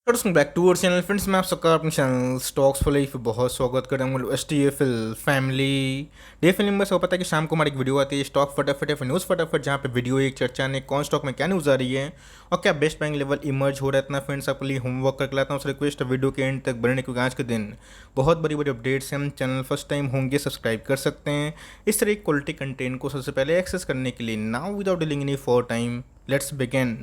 Welcome back to our channel friends. मैं आप सबका अपने चैनल स्टॉक्स फॉर लाइफ बहुत स्वागत कर रहा हूँ। S T F L family day film में सब पता है कि शाम को हमारी एक वीडियो आती है स्टॉक फटाफट या फिर न्यूज़ फटाफट, जहाँ पे वीडियो एक चर्चा ने कौन स्टॉक में क्या न्यूज़ आ रही है और क्या बेस्ट बाइंग लेवल इमर्ज हो रहा है। इतना फ्रेंड्स आपके लिए होमवर्क करके लाता हूँ। उस रिक्वेस्ट वीडियो के एंड तक बढ़ने, क्योंकि आज के दिन बहुत बड़ी बड़ी अपडेट्स हैं। चैनल फर्स्ट टाइम होंगे सब्सक्राइब कर सकते हैं इस तरह की क्वालिटी कंटेंट को सबसे पहले एक्सेस करने के लिए। Now without delaying any for time let's begin.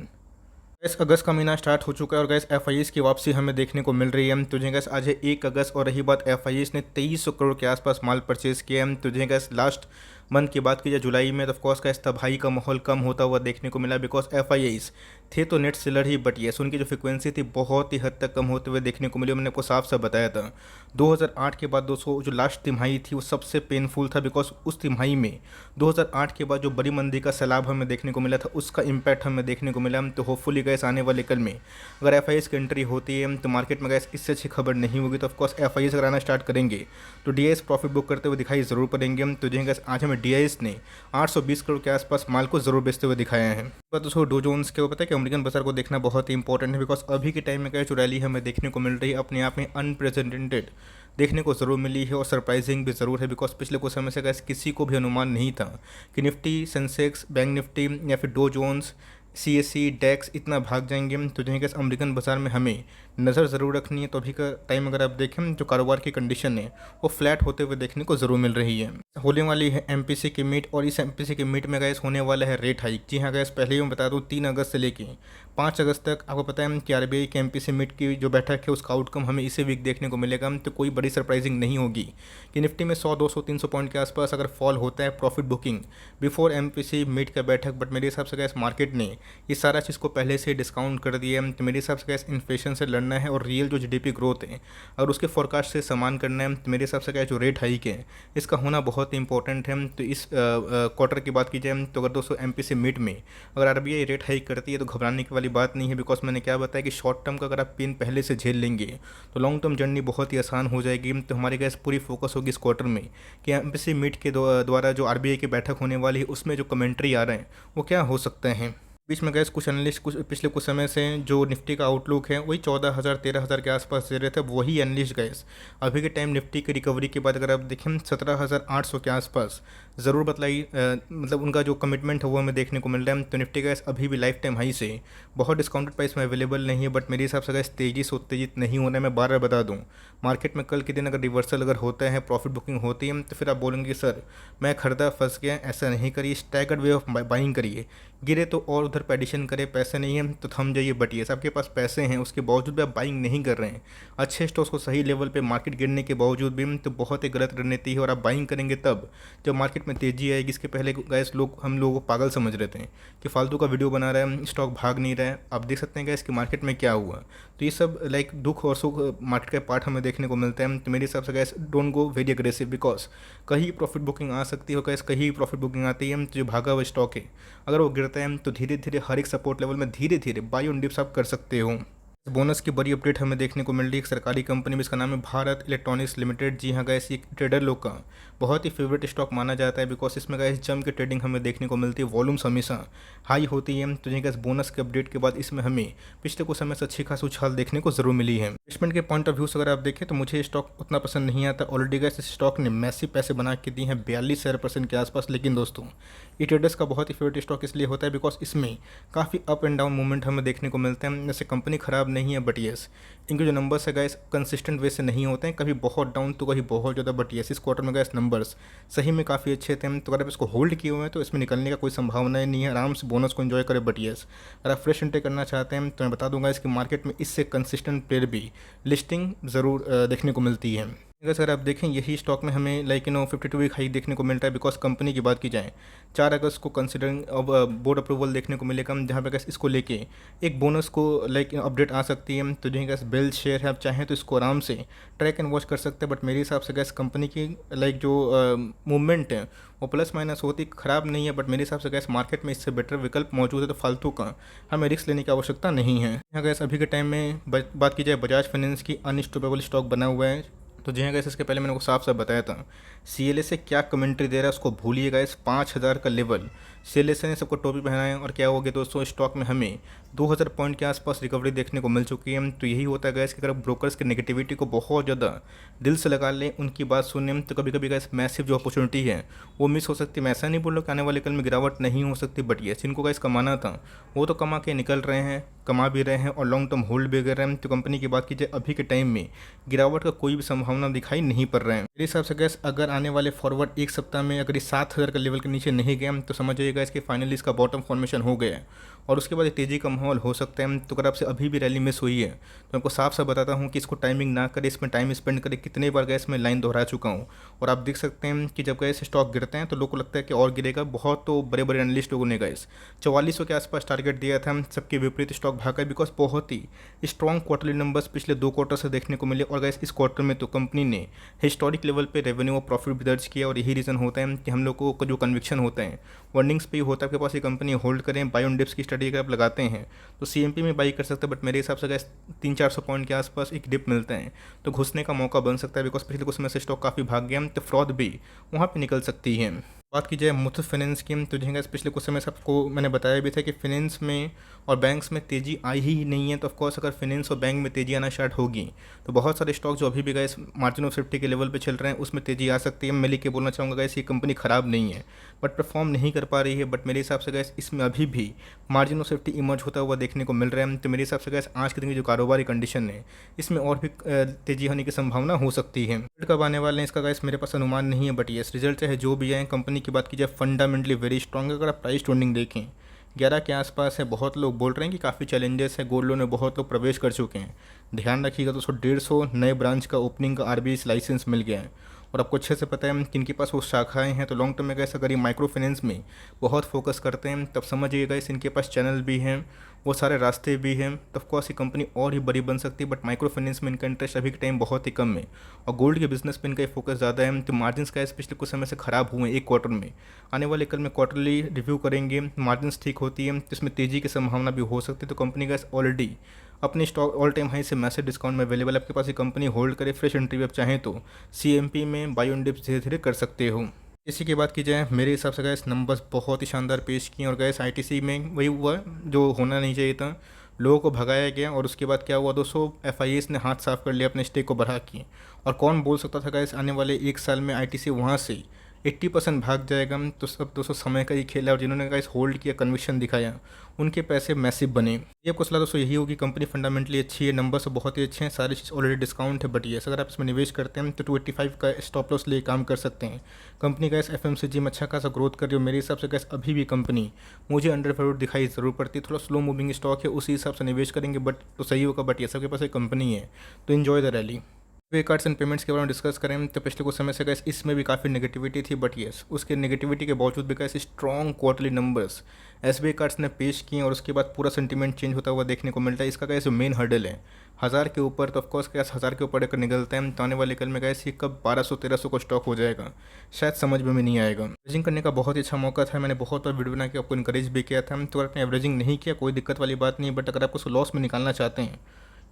Guys अगस्त का महीना स्टार्ट हो चुका है और गैस एफ की वापसी हमें देखने को मिल रही है। तुझे गैस आज है 1 अगस्त और रही बात एफ ने 2300 करोड़ के आसपास माल परचेज किया है। तुझे गैस लास्ट मंथ की बात की जाए जुलाई में, तो ऑफकोर्स गैस तबाही का माहौल कम होता हुआ देखने को मिला, बिकॉज एफ थे तो net seller he, but yes उनकी जो फ्रिक्वेंसी थी बहुत ही हद तक कम होते हुए देखने को मिली। मैंने आपको साफ साफ बताया था 2008 के बाद दोस्तों जो लास्ट तिमाही थी वो सबसे पेनफुल था, बिकॉज उस तिमाही में 2008 के बाद जो बड़ी मंदी का सैलाब हमें देखने को मिला था उसका इम्पैक्ट हमें देखने को मिला। तो होपफुली गैस आने वाले कल में अगर एफ की एंट्री होती है तो मार्केट में गैस इससे अच्छी खबर नहीं होगी। तो ऑफकोर्स एफ अगर आना स्टार्ट करेंगे तो डी प्रॉफिट बुक करते हुए दिखाई ज़रूर पड़ेंगे। तो जी गैस आज हमें डी ने 820 करोड़ के आसपास माल को ज़रूर बेचते हुए दिखाया है। दोस्तों डो जोन्स के पता है कि अमेरिकन बाजार को देखना बहुत ही इंपॉर्टेंट है, बिकॉज अभी के टाइम में क्या जो रैली हमें देखने को मिल रही है अपने आप में अनप्रेसिडेंटेड देखने को ज़रूर मिली है और सरप्राइजिंग भी ज़रूर है, बिकॉज पिछले कुछ समय से गैस किसी को भी अनुमान नहीं था कि निफ्टी, सेंसेक्स, बैंक निफ्टी या फिर डो जोन्स, CSE, डेक्स इतना भाग जाएंगे। तो जहाँ गैस अमेरिकन बाजार में हमें नज़र ज़रूर रखनी है। तो अभी का टाइम अगर आप देखें जो कारोबार की कंडीशन है वो फ्लैट होते हुए देखने को ज़रूर मिल रही है। होने वाली है MPC की मीट और इस MPC की मीट में गैस होने वाला है रेट हाइक। जी हाँ गैस पहले ही मैं बता दूँ 3 अगस्त से लेके 5 अगस्त तक आपको पता है कि RBI की MPC मीट की जो बैठक है उसका आउटकम हमें इसी वीक देखने को मिलेगा। तो कोई बड़ी सरप्राइजिंग नहीं होगी कि निफ्टी में 100, 200, 300 पॉइंट के आसपास अगर फॉल होता है profit booking before MPC meet का बैठक, बट मेरे हिसाब से गैस मार्केट ने ये सारा चीज़ को पहले से डिस्काउंट कर दिया है। तो मेरे हिसाब से गैस इन्फ्लेशन से लड़ना है और रियल जो GDP ग्रोथ है और उसके फोरकास्ट से समान करना है। तो मेरे हिसाब से गैस जो रेट हाइक है इसका होना बहुत ही इंपॉर्टेंट है। तो इस क्वार्टर की बात की जाए तो अगर दोस्तों MPC मीट में अगर RBI रेट हाइक करती है तो घबराने की वाली बात नहीं है, बिकॉज मैंने क्या बताया कि शॉर्ट टर्म का अगर आप पेन पहले से झेल लेंगे तो लॉन्ग टर्म जर्नी बहुत ही आसान हो जाएगी। तो हमारी गैस पूरी फोकस होगी इस क्वार्टर में कि MPC मीट के द्वारा जो RBI की बैठक होने वाली है उसमें जो कमेंट्री आ रहे हैं वो क्या हो सकते हैं। बीच में गैस कुछ एनालिस्ट कुछ पिछले कुछ समय से जो निफ्टी का आउटलुक है वही 14,000 13,000 के आसपास दे रहे थे। वही एनालिस्ट गैस अभी के टाइम निफ्टी की रिकवरी के बाद अगर आप देखें 17,800 के आसपास ज़रूर बतलाई, मतलब उनका जो कमिटमेंट है वो हमें देखने को मिल रहा है। तो निफ्टी गैस अभी भी लाइफ टाइम हाई से बहुत डिस्काउंटेड प्राइस में अवेलेबल नहीं है, बट मेरे हिसाब से गैस तेज़ी से उत्तेजित नहीं होना है। मैं बार बार बता दूँ मार्केट में कल के दिन अगर रिवर्सल अगर होता है, प्रॉफिट बुकिंग होती है, तो फिर आप बोलेंगे सर मैं खरीदा फंस गया। ऐसा नहीं करिए, स्टैगर्ड वे ऑफ बाइंग करिए। गिरे तो और उधर पे एडिशन करे, पैसे नहीं है तो थम जाइए। बट ये आपके पास पैसे हैं उसके बावजूद भी आप बाइंग नहीं कर रहे हैं अच्छे स्टॉक्स को सही लेवल पे मार्केट गिरने के बावजूद भी, तो बहुत ही गलत रणनीति है। और आप बाइंग करेंगे तब जब मार्केट में तेज़ी आएगी। इसके पहले गैस हम लोगों को पागल समझ रहे थे कि फालतू का वीडियो बना रहा है, स्टॉक भाग नहीं रहा है। आप देख सकते हैं गैस कि मार्केट में क्या हुआ। तो ये सब लाइक दुख और सुख मार्केट का पार्ट हमें देखने को मिलता है। तो मेरे हिसाब से gas don't go very aggressive, because कहीं प्रॉफिट बुकिंग आ सकती है। गैस कहीं प्रॉफिट बुकिंग आती है तो जो भागा हुआ स्टॉक है अगर वो गिरता है तो धीरे धीरे हर एक सपोर्ट लेवल में धीरे धीरे बाई ऑन डिप्स आप कर सकते हो। बोनस की बड़ी अपडेट हमें देखने को मिल रही है एक सरकारी कंपनी में, इसका नाम है भारत इलेक्ट्रॉनिक्स लिमिटेड। जी हाँ गैस ये ट्रेडर लोग का बहुत ही फेवरेट स्टॉक माना जाता है, बिकॉज इसमें गैस जम के ट्रेडिंग हमें देखने को मिलती है, वॉल्यूम्स हमेशा हाई होती है। तो जी गैस बोनस के अपडेट के बाद इसमें हमें पिछले कुछ समय से अच्छी खासी उछाल देखने को जरूर मिली है। इन्वेस्टमेंट के पॉइंट ऑफ व्यू से अगर आप देखें तो मुझे स्टॉक उतना पसंद नहीं आता। ऑलरेडी गैस इस स्टॉक ने मैसिव पैसे बना के दिए हैं 42% के आसपास। लेकिन दोस्तों ये ट्रेडर्स का बहुत ही फेवरेट स्टॉक इसलिए होता है बिकॉज इसमें काफ़ी अप एंड डाउन मूवमेंट हमें देखने को मिलते हैं। जैसे कंपनी खराब नहीं है, बट येस इनके जो नंबर्स है गैस कंसिस्टेंट वे से नहीं होते हैं, कभी बहुत डाउन तो कभी बहुत ज़्यादा। बट येस इस क्वार्टर में गैस नंबर्स सही में काफ़ी अच्छे थे। तो अगर आप इसको होल्ड किए हुए हैं तो इसमें निकलने का कोई संभावना ही नहीं है, आराम से बोनस को एंजॉय करें। बट येस अगर आप फ्रेश एंट्री करना चाहते हैं तो मैं बता दूंगा इसकी मार्केट में इससे कंसिस्टेंट प्लेयर भी लिस्टिंग ज़रूर देखने को मिलती है। अगर आप देखें यही स्टॉक में हमें लाइक 52 वीक हाई देखने को मिलता है, बिकॉज कंपनी की बात की जाए 4 अगस्त को कंसिडरिंग अब बोर्ड अप्रूवल देखने को मिलेगा, जहाँ पे गैस इसको लेके एक बोनस को लाइक अपडेट आ सकती है। तो जो गैस बेल शेयर है आप चाहें तो इसको आराम से ट्रैक एंड वॉच कर सकते हैं। बट मेरे हिसाब से गैस कंपनी की लाइक जो मूवमेंट है वो प्लस माइनस होती ख़राब नहीं है, बट मेरे हिसाब से गैस मार्केट में इससे बेटर विकल्प मौजूद है। तो फालतू का हमें रिस्क लेने की आवश्यकता नहीं है। यहाँ गैस अभी के टाइम में बात की जाए बजाज फाइनेंस की अनस्टॉपेबल स्टॉक बना हुआ है तो जी हाँ गाइस, इसके पहले मैंने को साफ साफ बताया था सीएलएस से क्या कमेंट्री दे रहा है उसको भूलिए गाइस। 5000 का लेवल सीएलएस ने सबको टोपी पहनाया और क्या हो गया दोस्तों, स्टॉक में हमें 2000 पॉइंट के आसपास रिकवरी देखने को मिल चुकी है। तो यही होता है गाइस कि अगर ब्रोकर्स की नेगेटिविटी को बहुत ज़्यादा दिल से लगा लें, उनकी बात सुने, तो कभी कभी गाइस मैसिव जो अपॉर्चुनिटी है वो मिस हो सकती है। मैं ऐसा नहीं बोल रहा कि आने वाले कल में गिरावट नहीं हो सकती, बट ये जिनको गाइस कमाना था वो तो कमा के निकल रहे हैं, कमा भी रहे हैं और लॉन्ग टर्म होल्ड भी कर रहे हैं। तो कंपनी की बात कीजिए अभी के टाइम में गिरावट का कोई भी संभावना दिखाई नहीं पड़ रहा है मेरे हिसाब से गैस। अगर आने वाले फॉरवर्ड एक सप्ताह में अगर ये 7000 का लेवल के नीचे नहीं गया तो समझ जाइएगा इसके फाइनली इसका बॉटम फॉर्मेशन हो गया है और उसके बाद तेज़ी का माहौल हो सकता है। तो अगर आपसे अभी भी रैली मिस हुई है तो आपको साफ साफ बताता हूँ कि इसको टाइमिंग ना करे, इसमें टाइम स्पेंड करे। कितने बार गैस में लाइन दोहरा चुका हूँ और आप देख सकते हैं कि जब गैस स्टॉक गिरते हैं तो लोगों को लगता है कि और गिरेगा। बहुत तो बड़े बड़े एनालिस्ट लोगों ने गैस 4400 के आसपास टारगेट दिया था, सबके विपरीत स्टॉक भागा बिकॉज बहुत ही स्ट्रॉन्ग क्वार्टरली नंबर्स पिछले 2 क्वार्टर से देखने को मिले। और गैस इस क्वार्टर में तो कंपनी ने हिस्टोरिक लेवल पे रेवेन्यू और प्रॉफिट भी दर्ज किया और यही रीज़न होता है कि हम लोग को जो कन्विक्शन होता है वर्निंग्स पे ही होता है आपके पास ये कंपनी होल्ड करें। बाय ऑन डिप्स की स्टडी अगर आप लगाते हैं तो सीएमपी में बाई कर सकते हैं, बट मेरे हिसाब से गैस 300-400 पॉइंट के आसपास एक डिप मिलता है तो घुसने का मौका बन सकता है बिकॉज पिछले कुछ समय से स्टॉक काफ़ी भाग गया तो फ्रॉड भी वहाँ पे निकल सकती है। बात की जाए मुथूट फाइनेंस की तो जी पिछले कुछ समय से आपको मैंने बताया भी था कि फाइनेंस में और बैंक्स में तेज़ी आई ही नहीं है। तो ऑफकोर्स अगर फाइनेंस और बैंक में तेज़ी आना स्टार्ट होगी तो बहुत सारे स्टॉक जो अभी भी गए मार्जिन ऑफ सेफ्टी के लेवल पे चल रहे हैं उसमें तेज़ी आ सकती है। मैं लिख के बोलना चाहूँगा गैस ये कंपनी ख़राब नहीं है बट परफॉर्म नहीं कर पा रही है, बट मेरे हिसाब से गैस इसमें अभी भी मार्जिन ऑफ सेफ्टी इमर्ज होता हुआ देखने को मिल रहा है। तो मेरे हिसाब से गैस आज के दिन की जो कारोबारी कंडीशन है इसमें और भी तेज़ी होने की संभावना हो सकती है। रिजल्ट कब आने वाले हैं इसका गैस मेरे पास अनुमान नहीं है, बट ये रिजल्ट चाहे जो भी आए कंपनी की बात की जाए फंडामेंटली वेरी स्ट्रॉन्ग है। अगर आप प्राइस ट्रेंडिंग देखें 11 के आसपास है। बहुत लोग बोल रहे हैं कि काफ़ी चैलेंजेस है, गोल्ड लोन में बहुत लोग प्रवेश कर चुके हैं। ध्यान रखिएगा दोस्तों 150 नए ब्रांच का ओपनिंग का आरबीआई लाइसेंस मिल गया है और आपको अच्छे से पता है कि इनके पास वो शाखाएं हैं। तो लॉन्ग टर्म में गैस अगर ये माइक्रो फाइनेंस में बहुत फोकस करते हैं तब समझिएगा इस इनके पास चैनल भी हैं, वो सारे रास्ते भी हैं, तो ऑफकोर्स ये कंपनी और ही बड़ी बन सकती है। बट माइक्रो फाइनेंस में इनका इंटरेस्ट अभी के टाइम बहुत ही कम है और गोल्ड के बिजनेस पे इनका फोकस ज़्यादा है। तो मार्जिन का पिछले कुछ समय से ख़राब हुए हैं एक क्वार्टर में। आने वाले कल में क्वार्टरली रिव्यू करेंगे, मार्जिन ठीक होती है तो इसमें तेज़ी की संभावना भी हो सकती है। तो कंपनी का ऑलरेडी अपनी स्टॉक ऑल टाइम हाई से मैसेज डिस्काउंट में अवेलेबल है। आपके पास ये कंपनी होल्ड करे, फ्रेश एंट्री भी आप चाहें तो सीएमपी में बाय ऑन डिप्स धीरे धीरे कर सकते हो। इसी की बात की जाए मेरे हिसाब से गैस नंबर्स बहुत ही शानदार पेश किए और गैस आईटीसी में वही हुआ जो होना नहीं चाहिए था, लोगों को भगाया गया और उसके बाद क्या हुआ दोस्तों, एफआईएस ने हाथ साफ कर लिया अपने स्टेक को बढ़ा के। और कौन बोल सकता था गैस आने वाले एक साल में आईटीसी वहाँ से 80% भाग जाएगा। तो सब दोस्तों समय का ही खेल है और जिन्होंने गाइस होल्ड किया, कन्विक्शन दिखाया, उनके पैसे मैसिव बने। ये आपको सलाह दोस्तों यही होगी, कंपनी फंडामेंटली अच्छी है, नंबर्स बहुत ही अच्छे हैं, सारी चीज़ ऑलरेडी डिस्काउंट है। बट ये अगर आप इसमें निवेश करते हैं तो 285 का स्टॉप लॉस लिए काम कर सकते हैं। कंपनी गैस एफएमसीजी में अच्छा खासा ग्रोथ कर रही हो। मेरे हिसाब से गैस अभी भी कंपनी मुझे अंडर वैल्यूड दिखाई ज़रूर पड़ती है। थोड़ा स्लो मूविंग स्टॉक है, उसी हिसाब से निवेश करेंगे बट तो सही होगा। बट ये सबके पास एक कंपनी है तो enjoy the rally. Way cards and payments के बारे में डिस्कस करें तो पिछले कुछ समय से गैस इसमें भी काफ़ी नेगेटिविटी थी, बट येस उसके नेगेटिविटी के बावजूद भी gas strong quarterly numbers SBI cards ने पेश किए और उसके बाद पूरा सेंटीमेंट चेंज होता हुआ देखने को मिलता है। इसका गैस जो मेन हर्डल है 1000 के ऊपर, तो ऑफकोर्स गैस 1000 के ऊपर अगर निकलते हैं तो आने वाले कल में गैस ये कब 1200-1300 को स्टॉक हो जाएगा शायद समझ में भी नहीं आएगा। एवरेजिंग करने का बहुत ही अच्छा मौका था, मैंने बहुत बार वीडियो बना के आपको इनकरेज भी किया था। तो अगर आपने एवरेजिंग नहीं किया कोई दिक्कत वाली बात नहीं, बट अगर आप उसको लॉस में निकालना चाहते हैं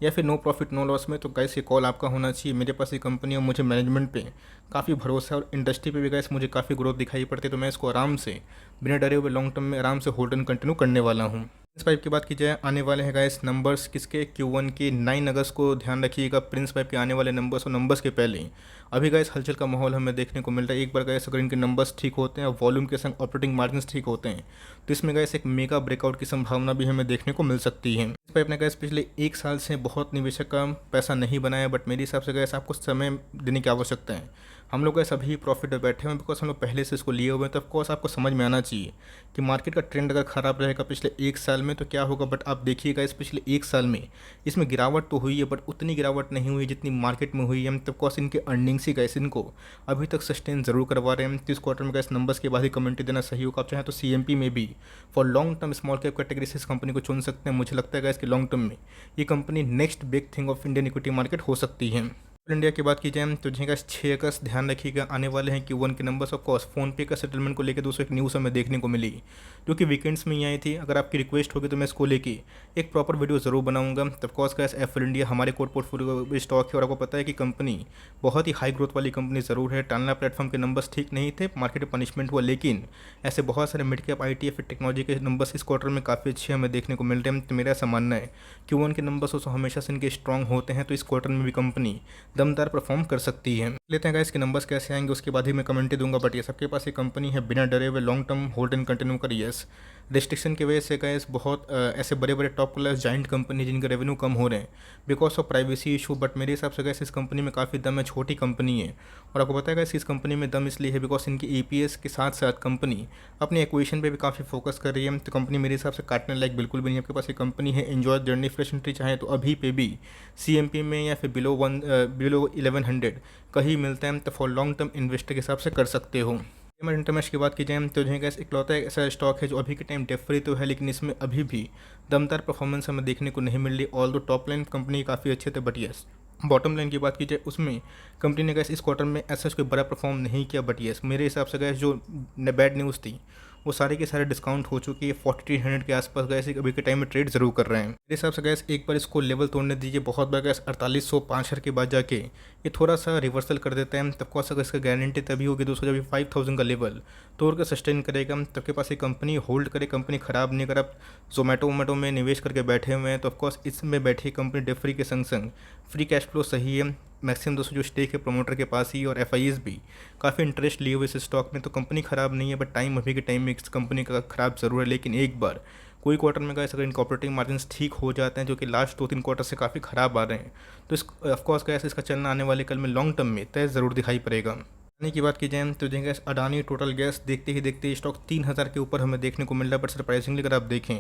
या फिर नो प्रॉफिट नो लॉस में तो गैस ये कॉल आपका होना चाहिए। मेरे पास ये कंपनी और मुझे मैनेजमेंट पे काफ़ी भरोसा है और इंडस्ट्री पे भी गैस मुझे काफ़ी ग्रोथ दिखाई पड़ती है। तो मैं इसको आराम से बिना डरे हुए लॉन्ग टर्म में आराम से होल्ड एंड कंटिन्यू करने वाला हूँ। प्रिंस पाइप की बात की जाए आने वाले हैं गैस नंबर्स किसके Q1 के 9 अगस्त को, ध्यान रखिएगा प्रिंस पाइप के आने वाले नंबर्स और नंबर्स के पहले अभी गैस हलचल का माहौल हमें देखने को मिल रहा है। एक बार गैस अगर इनके नंबर्स ठीक होते हैं और वॉल्यूम के संग ऑपरेटिंग मार्जिन ठीक होते हैं तो इसमें गैस एक मेगा ब्रेकआउट की संभावना भी हमें देखने को मिल सकती है। प्रिंस पाइप ने गैस पिछले एक साल से बहुत निवेशक का पैसा नहीं बनाया, बट मेरे हिसाब से गैस आपको समय देने की आवश्यकता है। हम लोग गैस अभी प्रॉफिट में बैठे हुए हैं बिकॉज हम लोग पहले से इसको लिए हुए हैं। तो ऑफकोर्स आपको समझ में आना चाहिए कि मार्केट का ट्रेंड अगर ख़राब रहेगा पिछले एक साल में तो क्या होगा। बट आप देखिएगा इस पिछले एक साल में इसमें गिरावट तो हुई है बट उतनी गिरावट नहीं हुई जितनी मार्केट में हुई है। तो ऑफकोर्स इनके अर्निंग्स ही गैस इनको अभी तक सस्टेन जरूर करवा रहे हैं। तो इस क्वार्टर में गैस नंबर्स के बाद ही कमेंट्री देना सही होगा। आप चाहें तो सीएमपी में भी for long term small cap category से इस कंपनी को चुन सकते हैं। मुझे लगता है गैस कि लॉन्ग टर्म में ये company next big thing of Indian equity market हो सकती है। इंडिया की बात की जाए तो जी का 6 अगस्त ध्यान रखिएगा आने वाले हैं Q1 के नंबर्स। ऑफ कोर्स फ़ोनपे का सेटलमेंट को लेकर दोस्तों एक न्यूज़ हमें देखने को मिली जो कि वीकेंड्स में ही आई थी। अगर आपकी रिक्वेस्ट होगी तो मैं इसको लेके एक प्रॉपर वीडियो ज़रूर बनाऊंगा। तो ऑफकोर्स का एफएल इंडिया हमारे कोर पोर्टफोलियो में स्टॉक है और आपको पता है कि कंपनी बहुत ही हाई ग्रोथ वाली कंपनी ज़रूर है। टालना प्लेटफॉर्म के नंबर्स ठीक नहीं थे, मार्केट में पनिशमेंट हुआ, लेकिन ऐसे बहुत सारे mid cap I T technology के नंबर्स इस क्वार्टर में काफ़ी अच्छे हमें देखने को मिल रहे हैं। तो मेरा ऐसा मानना है Q1 के नंबर्स दोस्तों हमेशा से इनके स्ट्रॉन्ग होते हैं, तो इस क्वार्टर में भी कंपनी दमदार परफॉर्म कर सकती है। लेते हैं इसके नंबर्स कैसे आएंगे उसके बाद ही मैं कमेंट दूंगा। बट ये सबके पास ये कंपनी है बिना डरे हुए long term hold and continue कर। यस, रिस्ट्रिक्शन की वजह से गैस बहुत ऐसे बड़े बड़े टॉप क्लास जाइंट कंपनी जिनके रेवेन्यू कम हो रहे हैं because of privacy issue. But मेरे हिसाब से गैस इस कंपनी में काफ़ी दम है, छोटी कंपनी है। और आपको पता है गैस इस कंपनी में दम इसलिए है बिकॉज इनकी EPS के साथ साथ कंपनी अपनी एक्विजिशन पे भी काफ़ी फोकस कर रही है। तो कंपनी मेरे हिसाब से काटने लायक बिल्कुल भी नहीं है। आपके पास ये कंपनी है एंजॉय जर्नी फ्रेश एंट्री चाहे तो अभी पे भी CMP में या फिर बिलो 1100 कहीं मिलता है, तो फॉर लॉन्ग टर्म इन्वेस्टर के हिसाब से कर सकते हो। इंटरमेश की बात की जाए तो जो है गैस इकलौता एक ऐसा स्टॉक है जो अभी के टाइम डेट फ्री तो है, लेकिन इसमें अभी भी दमदार परफॉर्मेंस हमें देखने को नहीं मिल रही। ऑल दो टॉप लाइन कंपनी काफ़ी अच्छे थे, बट यस बॉटम लाइन की बात की जाए उसमें कंपनी ने गैस इस क्वार्टर में ऐसा कोई बड़ा परफॉर्म नहीं किया। बट यस मेरे हिसाब से गैस जो बैड न्यूज़ थी वो सारे के सारे डिस्काउंट हो चुकी है। 4300 के आसपास गैस अभी के टाइम में ट्रेड जरूर कर रहे हैं। मेरे हिसाब से गैस एक बार इसको लेवल तोड़ने दीजिए, बहुत बार गैस 4865 के बाद जाके ये थोड़ा सा रिवर्सल कर देते हैं। तब कौन सा इसका गारंटी तभी होगी दोस्तों जब 5000 का लेवल तोड़ कर सस्टेन करेगा। तब के पास ये कंपनी होल्ड करे, कंपनी खराब नहीं कर। आप जोमेटो में निवेश करके बैठे हुए हैं तो ऑफकोर्स इसमें बैठी कंपनी डेट फ्री के संग संग फ्री कैश फ्लो सही है। मैक्सिमम दोस्तों जो स्टेक है प्रमोटर के पास ही और FIs भी काफ़ी इंटरेस्ट लिए हुए इस स्टॉक में। तो कंपनी ख़राब नहीं है, बट टाइम अभी के टाइम में इस कंपनी का ख़राब ज़रूर है। लेकिन एक बार कोई क्वार्टर में गैस अगर इनके ऑपरेटिंग मार्जिन ठीक हो जाते हैं जो कि लास्ट 2-3 क्वार्टर से काफ़ी ख़राब आ रहे हैं, तो इस ऑफकोर्स गैस इसका चलना आने वाले कल में लॉन्ग टर्म में तय ज़रूर दिखाई पड़ेगा। अडानी की बात की जाए तो जो गैस अडानी टोटल गैस देखते ही देखते स्टॉक 3000 के ऊपर हमें देखने को मिल रहा है। बट सरप्राइजिंगली अगर आप देखें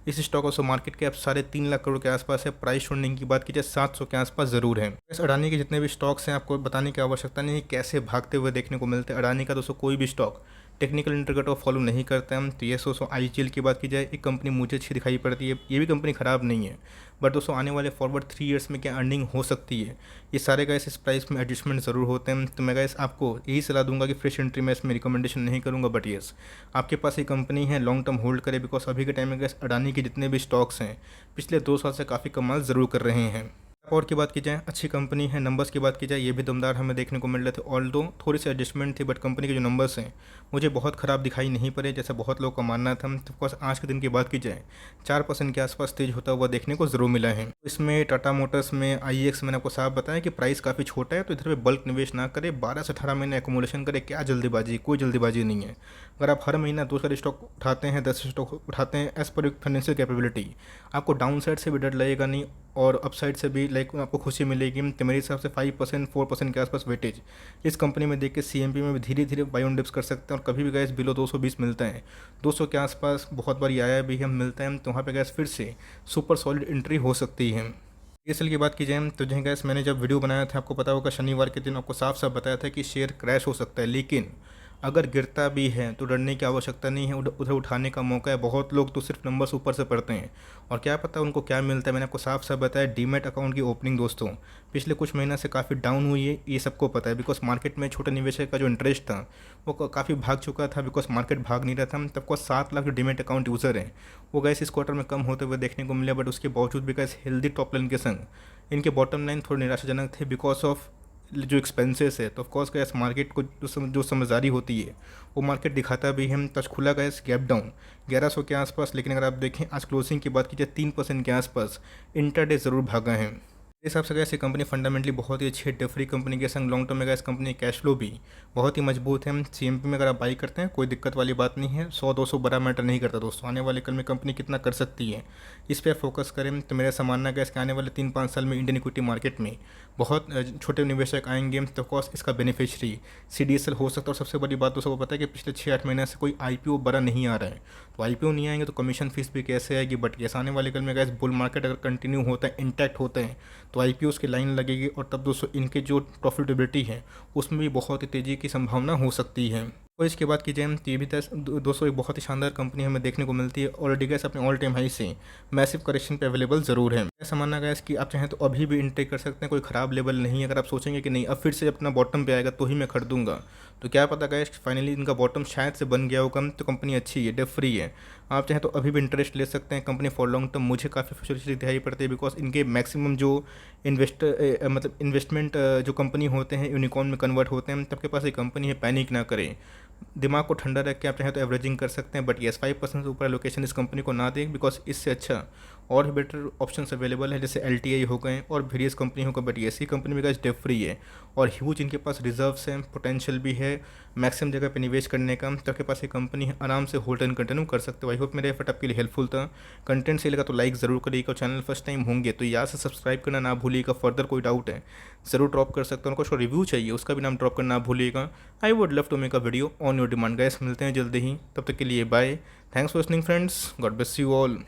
इस स्टॉक को मार्केट कैप 3.5 लाख करोड़ के आसपास है। प्राइस होल्डिंग की बात की जाए 700 के आसपास ज़रूर है। इस अडानी के जितने भी स्टॉक्स हैं आपको बताने की आवश्यकता नहीं है कैसे भागते हुए देखने को मिलते हैं। अडानी का दोस्तों कोई भी स्टॉक टेक्निकल इंडिकेटर फॉलो नहीं करते हम। तो ये दोस्तों IGL की बात की जाए एक कंपनी मुझे अच्छी दिखाई पड़ती है, ये भी कंपनी ख़राब नहीं है। बट दोस्तों आने वाले फॉरवर्ड 3 ईयर्स में क्या अर्निंग हो सकती है, ये सारे गैस इस प्राइस में एडजस्टमेंट ज़रूर होते हैं। तो मैं गैस आपको यही सलाह दूंगा कि फ्रेश एंट्री में इसमें रिकमेंडेशन नहीं करूँगा। बट येस आपके पास ये कंपनी है लॉन्ग टर्म होल्ड करे बिकॉज अभी के टाइम में गैस अडानी के जितने भी स्टॉक्स हैं पिछले 2 साल से काफ़ी कमाल ज़रूर कर रहे हैं। और की बात की जाए अच्छी कंपनी है। नंबर्स की बात की जाए ये भी दमदार हमें देखने को मिल रहे थे, ऑल्दो थोड़ी सी एडजस्टमेंट थी। बट कंपनी के जो नंबर्स हैं मुझे बहुत ख़राब दिखाई नहीं पड़े जैसा बहुत लोग का मानना था। तो ऑफकोर्स आज के दिन की बात की जाए 4% के आसपास तेज होता हुआ देखने को ज़रूर मिला है। इसमें टाटा मोटर्स में IEX मैंने आपको साफ बताया कि प्राइस काफ़ी छोटा है, तो इधर पे बल्क निवेश ना करे, 12 से 18 महीने एकोमोलेशन करे। क्या जल्दीबाजी, कोई जल्दीबाजी नहीं है। अगर आप हर महीना 2 स्टॉक उठाते हैं, 10 स्टॉक उठाते हैं एज पर फाइनेंशियल कैपेबिलिटी, आपको डाउन साइड से भी डर लगेगा नहीं और अपसाइड से भी लाइक आपको खुशी मिलेगी। तो मेरे हिसाब से 5% 4% के आसपास वेटेज इस कंपनी में देख के CMP में भी धीरे धीरे बाय ऑन डिप्स कर सकते हैं। और कभी भी गैस बिलो 220 मिलता है, 200 के आसपास बहुत बार आया भी हम मिलता है, तो वहाँ पे गैस फिर से सुपर सॉलिड एंट्री हो सकती है। ESL की बात की जाए तो जो गैस मैंने जब वीडियो बनाया था आपको पता होगा शनिवार के दिन आपको साफ साफ बताया था कि शेयर क्रैश हो सकता है, लेकिन अगर गिरता भी है तो डरने की आवश्यकता नहीं है, उधर उठाने का मौका है। बहुत लोग तो सिर्फ नंबर्स ऊपर से पढ़ते हैं और क्या पता उनको क्या मिलता है। मैंने आपको साफ साफ बताया डीमैट अकाउंट की ओपनिंग दोस्तों पिछले कुछ महीना से काफ़ी डाउन हुई है, ये सबको पता है। बिकॉज मार्केट में छोटे निवेशक का जो इंटरेस्ट था वो काफ़ी भाग चुका था बिकॉज मार्केट भाग नहीं रहा था। तब को 7 लाख जो डीमैट अकाउंट यूज़र हैं वो गैस इस क्वार्टर में कम होते हुए देखने को मिला। बट उसके बावजूद भी गैस हेल्दी टॉप लाइन के संग इनके बॉटम लाइन थोड़े निराशाजनक थे बिकॉज ऑफ जो एक्सपेंसेस है। तो ऑफकोर्स गैस मार्केट को जो समझदारी होती है वो मार्केट दिखाता भी है। टच खुला गैस गैप डाउन 1100 के आसपास, लेकिन अगर आप देखें आज क्लोजिंग की बात की जाए 3% के आसपास इंटरडे ज़रूर भागा है। इस हिसाब से गैस ये कंपनी फंडामेंटली बहुत ही अच्छी है। डेट फ्री कंपनी के संग लॉन्ग टर्म में गैस कंपनी कैश फ्लो भी बहुत ही मजबूत है। CMP में अगर आप बाई करते हैं कोई दिक्कत वाली बात नहीं है, 100-200 बड़ा मैटर नहीं करता दोस्तों। आने वाले कल में कंपनी कितना कर सकती है इस पर फोकस करें तो मेरा सामान्य गैस के आने वाले 3-5 साल में इंडियन इक्विटी मार्केट में बहुत छोटे निवेशक आएंगे। तो ऑफकोर्स इसका बेनिफिशरी CDSL हो सकता है। और सबसे बड़ी बात तो सबको पता है कि पिछले 6-8 महीने से कोई IPO बड़ा नहीं आ रहा है, तो IPO नहीं आएंगे तो कमीशन फीस भी कैसे आएगी। बट ये आने वाले कल में गैस बुल मार्केट अगर कंटिन्यू होता है, इंटैक्ट होते हैं, तो IPOs की लाइन लगेगी और तब दोस्तों इनके जो प्रॉफिटेबिलिटी है उसमें भी बहुत ही तेज़ी की संभावना हो सकती है। और इसके बाद की जाए तो ये भी दोस्तों एक बहुत ही शानदार कंपनी हमें देखने को मिलती है। ऑलरेडी गैस अपने ऑल टाइम हाई से मैसिव करेक्शन पे अवेलेबल ज़रूर है। ऐसा मानना गैस कि आप चाहें तो अभी भी इंट्री कर सकते हैं, कोई ख़राब लेवल नहीं है। अगर आप सोचेंगे कि नहीं अब फिर से अपना बॉटम पे आएगा तो ही मैं खरीदूंगा, तो क्या पता गैस फाइनली इनका बॉटम शायद से बन गया होगा, तो कंपनी अच्छी है, डेट फ्री है। आप चाहें तो अभी भी इंटरेस्ट ले सकते हैं कंपनी फॉर लॉन्ग टर्म। मुझे काफ़ी फ्यूचरिस्टिक दिखाई पड़ती है, बिकॉज इनके मैक्सिमम जो मतलब इन्वेस्टमेंट जो कंपनी होते हैं यूनिकॉर्न में कन्वर्ट होते हैं, तब के पास एक कंपनी है, पैनिक ना करें, दिमाग को ठंडा रख के आप चाहें तो एवरेजिंग कर सकते हैं। बट येस 5% से ऊपर एलोकेशन इस कंपनी को ना दें, बिकॉज इससे अच्छा और भी बेटर ऑप्शंस अवेलेबल है, जैसे LTI हो गए और वेरियस कंपनी हो गए। बट ये कंपनी में डेट फ्री है और ह्यूज इनके पास रिजर्व्स हैं, पोटेंशियल भी है मैक्सिमम जगह पे निवेश करने का। तो आपके पास ये कंपनी है, आराम से होल्ड एंड कंटिन्यू कर सकते हो। आई होप मेरा एफर्ट आपके लिए हेल्पफुल था। कंटेंट सही लगा तो लाइक ज़रूर करिएगा, और चैनल फर्स्ट टाइम होंगे तो यहाँ से सब्सक्राइब करना ना भूलिएगा। फर्दर कोई डाउट है ज़रूर ड्रॉप कर सकते हो, उनको रिव्यू चाहिए उसका भी नाम ड्रॉप करना ना भूलिएगा। I would love to make a video on your demand. गैस मिलते हैं जल्दी ही, तब तक के लिए bye. Thanks for listening friends, God bless you all.